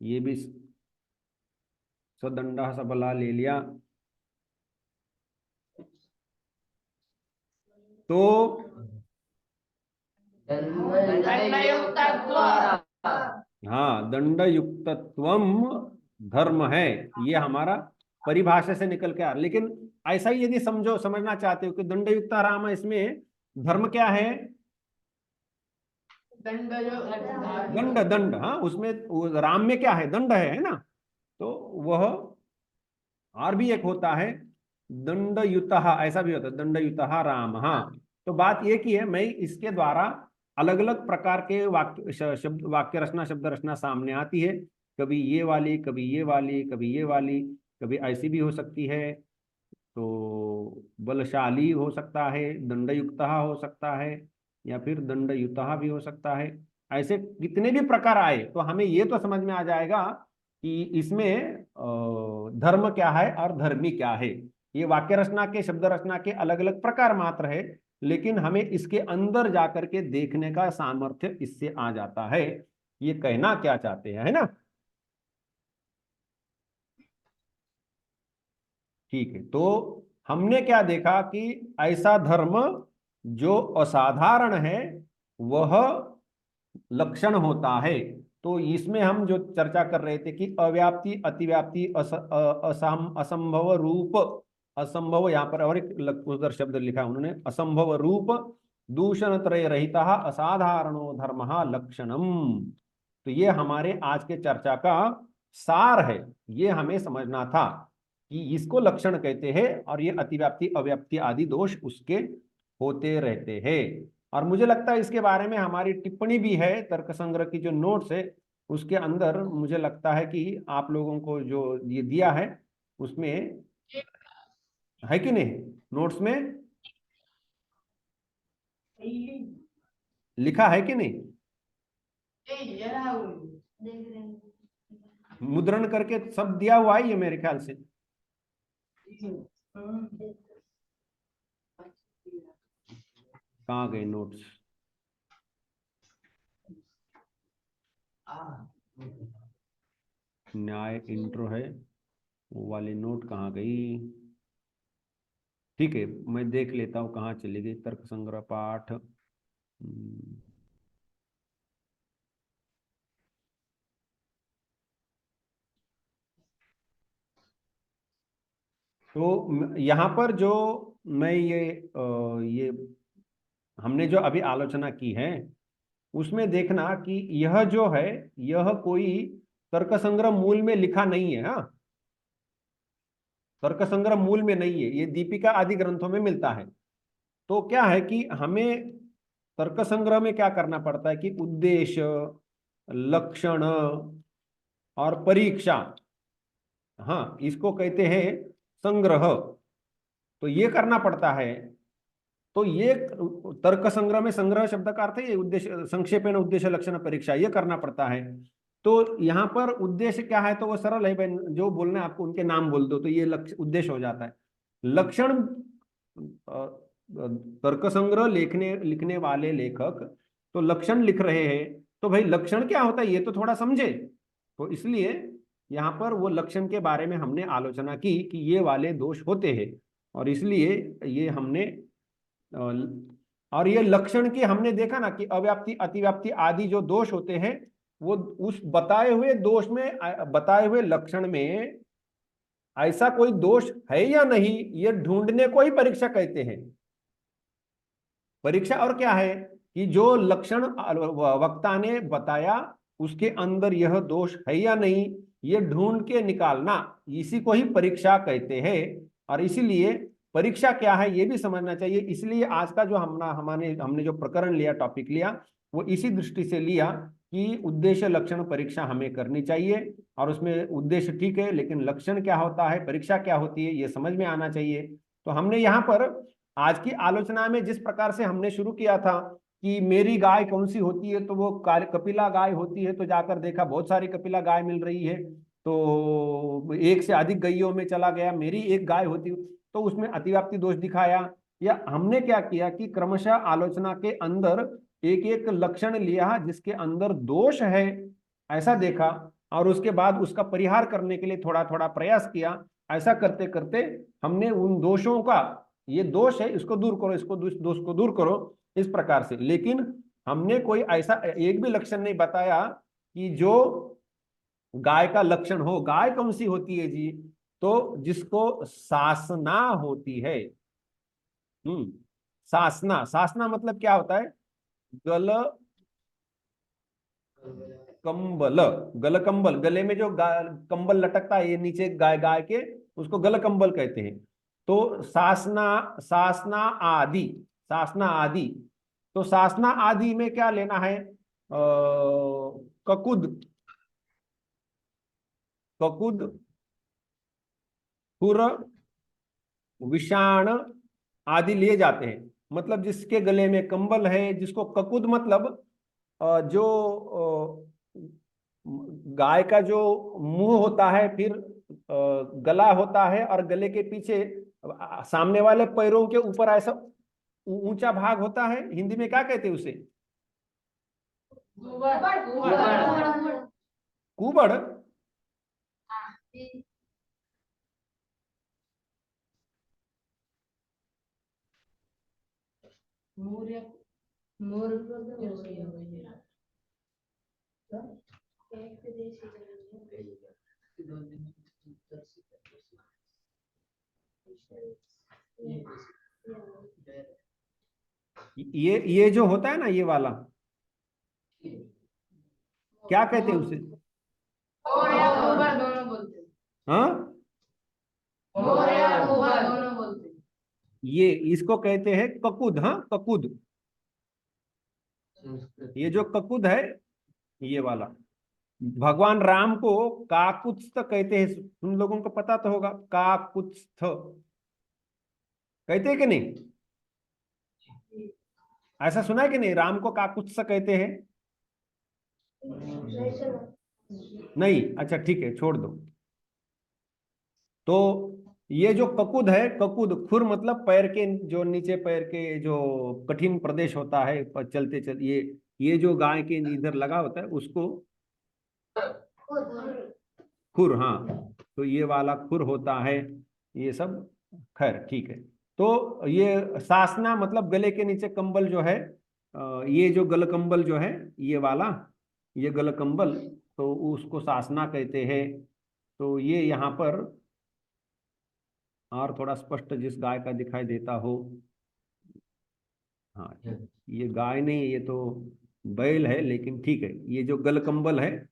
ये भी सदंडा सबला ले लिया। तो हाँ दंड युक्तत्वम धर्म है, ये हमारा परिभाषा से निकल के आ। लेकिन ऐसा ही यदि समझना चाहते हो कि दंड युक्त राम, इसमें धर्म क्या है? दंड दंड। हाँ उसमें राम में क्या है? दंड है ना? तो वह और भी एक होता है दंडयुतः, ऐसा भी होता है दंडयुतः राम। हाँ तो बात एक ही है, मैं इसके द्वारा अलग अलग प्रकार के वाक्य रचना, शब्द रचना सामने आती है। कभी ये वाली, कभी ये वाली, कभी ये वाली, कभी ऐसी भी हो सकती है। तो बलशाली हो सकता है, दंडयुक्तः हो सकता है, या फिर दंडयुतः भी हो सकता है। ऐसे कितने भी प्रकार आए तो हमें ये तो समझ में आ जाएगा कि इसमें धर्म क्या है और धर्मी क्या है। ये वाक्य रचना के, शब्द रचना के अलग अलग प्रकार मात्र है, लेकिन हमें इसके अंदर जाकर के देखने का सामर्थ्य इससे आ जाता है। ये कहना क्या चाहते हैं, है ना? ठीक है, तो हमने क्या देखा कि ऐसा धर्म जो असाधारण है वह लक्षण होता है। तो इसमें हम जो चर्चा कर रहे थे कि अव्याप्ति, अतिव्याप्ति, असंभव रूप, असंभव, यहाँ पर और एक उधर शब्द लिखा है उन्होंने, असंभव रूप दूषण त्रय रहिता असाधारणो धर्म लक्षणम। तो ये हमारे आज के चर्चा का सार है, ये हमें समझना था कि इसको लक्षण कहते हैं और ये अतिव्याप्ति, अव्याप्ति आदि दोष उसके होते रहते हैं। और मुझे लगता है इसके बारे में हमारी टिप्पणी भी है, तर्क संग्रह की जो नोट्स है उसके अंदर मुझे लगता है कि आप लोगों को जो ये दिया है उसमें है कि नहीं, नोट्स में लिखा है कि नहीं, ये रहा वो। देख रहे हैं। मुद्रण करके सब दिया हुआ है ये मेरे ख्याल से। कहाँ गए नोट्स? न्याय इंट्रो है, वो वाली नोट कहाँ गई? ठीक है, मैं देख लेता हूँ कहाँ चली गई। तर्क संग्रह पाठ, तो यहाँ पर जो मैं ये हमने जो अभी आलोचना की है उसमें देखना कि यह जो है यह कोई तर्क संग्रह मूल में लिखा नहीं है। हाँ, तर्क संग्रह मूल में नहीं है, ये दीपिका आदि ग्रंथों में मिलता है। तो क्या है कि हमें तर्क संग्रह में क्या करना पड़ता है कि उद्देश्य, लक्षण और परीक्षा, हाँ इसको कहते हैं संग्रह, तो ये करना पड़ता है। तो ये तर्क संग्रह में संग्रह शब्द का अर्थ है ये उद्देश्य, संक्षेपेण उद्देश्य लक्षण परीक्षा, ये करना पड़ता है। तो यहाँ पर उद्देश्य क्या है, तो वो सरल है, जो बोलना है आपको उनके नाम बोल दो तो ये लक्ष्य उद्देश्य हो जाता है। लक्षण, तर्क संग्रह लिखने वाले लेखक तो लक्षण लिख रहे हैं, तो भाई लक्षण क्या होता है ये तो थोड़ा समझे। तो इसलिए यहाँ पर वो लक्षण के बारे में हमने आलोचना की कि ये वाले दोष होते हैं, और इसलिए ये हमने और ये लक्षण की हमने देखा ना कि अव्याप्ति, अतिव्याप्ति आदि जो दोष होते हैं वो उस बताए हुए दोष में, बताए हुए लक्षण में ऐसा कोई दोष है या नहीं, ये ढूंढने को ही परीक्षा कहते हैं। परीक्षा और क्या है कि जो लक्षण वक्ता ने बताया उसके अंदर यह दोष है या नहीं, ये ढूंढ के निकालना, इसी को ही परीक्षा कहते हैं। और इसीलिए परीक्षा क्या है ये भी समझना चाहिए। इसलिए आज का जो हमने जो प्रकरण लिया, टॉपिक लिया, वो इसी दृष्टि से लिया कि उद्देश्य लक्षण परीक्षा हमें करनी चाहिए। और उसमें उद्देश्य ठीक है, लेकिन लक्षण क्या होता है, परीक्षा क्या होती है, ये समझ में आना चाहिए। तो हमने यहाँ पर आज की आलोचना में जिस प्रकार से हमने शुरू किया था कि मेरी गाय कौन सी होती है, तो वो कपिला गाय होती है। तो जाकर देखा बहुत सारी कपिला गाय मिल रही है, तो एक से अधिक गायों में चला गया, मेरी एक गाय होती, तो उसमें अतिव्याप्ति दोष दिखाया। या हमने क्या किया कि क्रमशः आलोचना के अंदर एक एक लक्षण लिया जिसके अंदर दोष है ऐसा देखा, और उसके बाद उसका परिहार करने के लिए थोड़ा थोड़ा प्रयास किया। ऐसा करते करते हमने उन दोषों का, ये दोष है इसको दूर करो, इसको दोष को दूर करो, इस प्रकार से। लेकिन हमने कोई ऐसा एक भी लक्षण नहीं बताया कि जो गाय का लक्षण हो। गाय कौन सी होती है जी, तो जिसको सासना होती है। सासना, सासना मतलब क्या होता है, गल कंबल, गल कंबल, गले में जो कंबल लटकता है ये नीचे गाय के, उसको गल कंबल कहते हैं। तो सासना, सासना आदि, सासना आदि, तो सासना आदि में क्या लेना है, ककुद, ककुद, खुर, विषाण आदि लिए जाते हैं। मतलब जिसके गले में कंबल है, जिसको ककुद मतलब जो गाय का जो मुंह होता है, फिर गला होता है, और गले के पीछे सामने वाले पैरों के ऊपर ऐसा ऊंचा भाग होता है। हिंदी में क्या कहते हैं उसे, कुबड़। मोर या मोर जैसे हो गई है। ये जो होता है ना, ये वाला क्या कहते हैं उसे? मोर या घूबर दोनों बोलते हैं। हाँ, मोर या घूबर दोनों बोलते हैं। ये इसको कहते हैं ककुद। हाँ, ककुद। ये जो ककुद है, ये वाला, भगवान राम को काकुत्स्थ कहते हैं। तुम लोगों को पता तो होगा, काकुत्स्थ कहते हैं कि नहीं? ऐसा सुना है कि नहीं, राम को काकुत्स्थ कहते हैं? नहीं? अच्छा ठीक है, छोड़ दो। तो ये जो ककुद है, ककुद, खुर मतलब पैर के, जो नीचे पैर के जो कठिन प्रदेश होता है, चलते चलते ये जो गाय के इधर लगा होता है उसको खुर। हाँ, तो ये वाला खुर होता है, ये सब। खैर ठीक है। तो ये सासना मतलब गले के नीचे कंबल जो है, ये जो गल कंबल जो है, ये वाला, ये गल कंबल, तो उसको सासना कहते हैं। तो ये यहाँ पर और थोड़ा स्पष्ट जिस गाय का दिखाई देता हो। हाँ, ये गाय नहीं, ये तो बैल है, लेकिन ठीक है, ये जो गल कंबल है,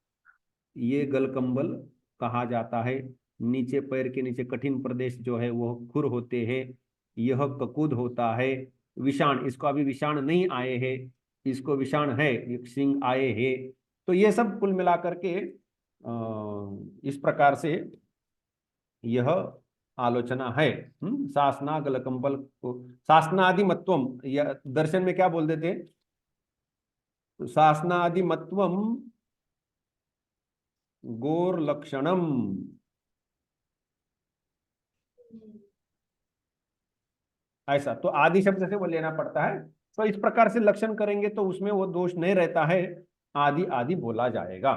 ये गल कंबल कहा जाता है। नीचे पैर के नीचे कठिन प्रदेश जो है वो खुर होते हैं। यह ककुद होता है। विषाण, इसको अभी विषाण नहीं आए हैं, इसको विषाण है, एक सिंह आए हैं। तो ये सब कुल मिलाकर के इस प्रकार से यह आलोचना है। सासना गल कंबल को शासनादि मत्वम, यह दर्शन में क्या बोल देते हैं? शासनादि मत्वम गोर लक्षणम। ऐसा तो आदि शब्द से वो लेना पड़ता है। तो इस प्रकार से लक्षण करेंगे तो उसमें वो दोष नहीं रहता है, आदि आदि बोला जाएगा।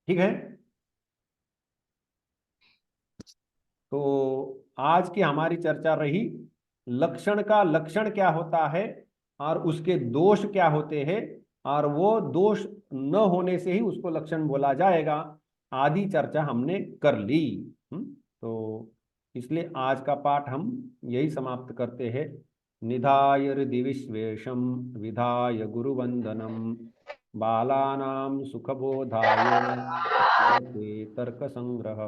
ठीक है। तो आज की हमारी चर्चा रही लक्षण का लक्षण क्या होता है और उसके दोष क्या होते हैं, और वो दोष न होने से ही उसको लक्षण बोला जाएगा। आदि चर्चा हमने कर ली। तो इसलिए आज का पाठ हम यही समाप्त करते हैं। निधाय हृदि विश्वेशम विधाय गुरुवंदनम बालानां सुखबोधाय तर्क संग्रह।